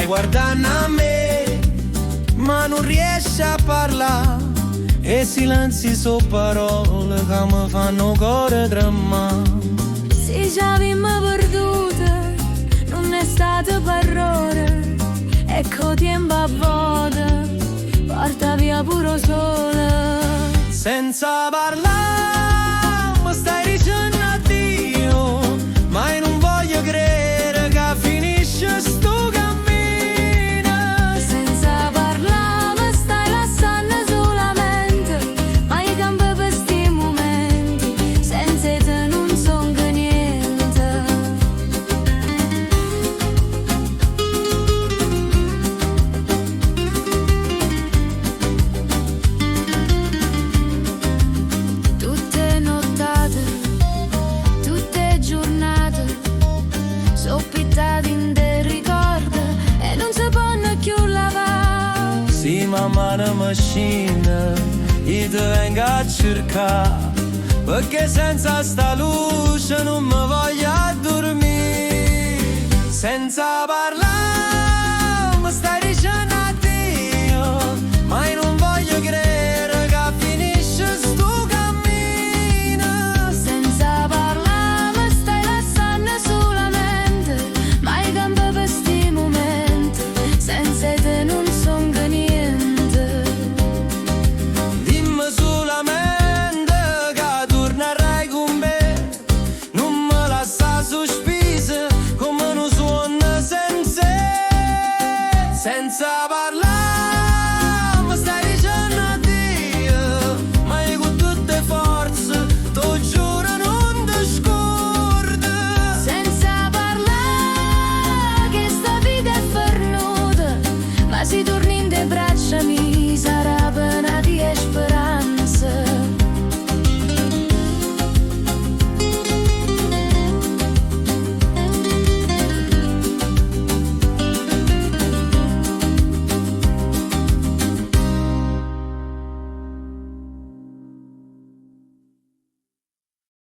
guardando a me, ma non riesce a parlare, e silenzi so parole che mi fanno cuore tremare. Se ci avevamo perdute, non è stato parole, ecco tempo a volte, porta via pure sole. Senza parlare, mi stai dicendo addio, ma io non voglio credere che finisce sto cammino. Senza parlare, mi stai lasciando solamente, ma io campo per sti momenti, senza te non son che niente. Tutte nottate, tutte giornate, soppittate in te ricordo e non si possono più lavare. Sì, mamma una macchina, io ti vengo a cercare, perché senza sta luce non mi voglio dormire. Senza parlare, mi stai dicendo addio, ma io non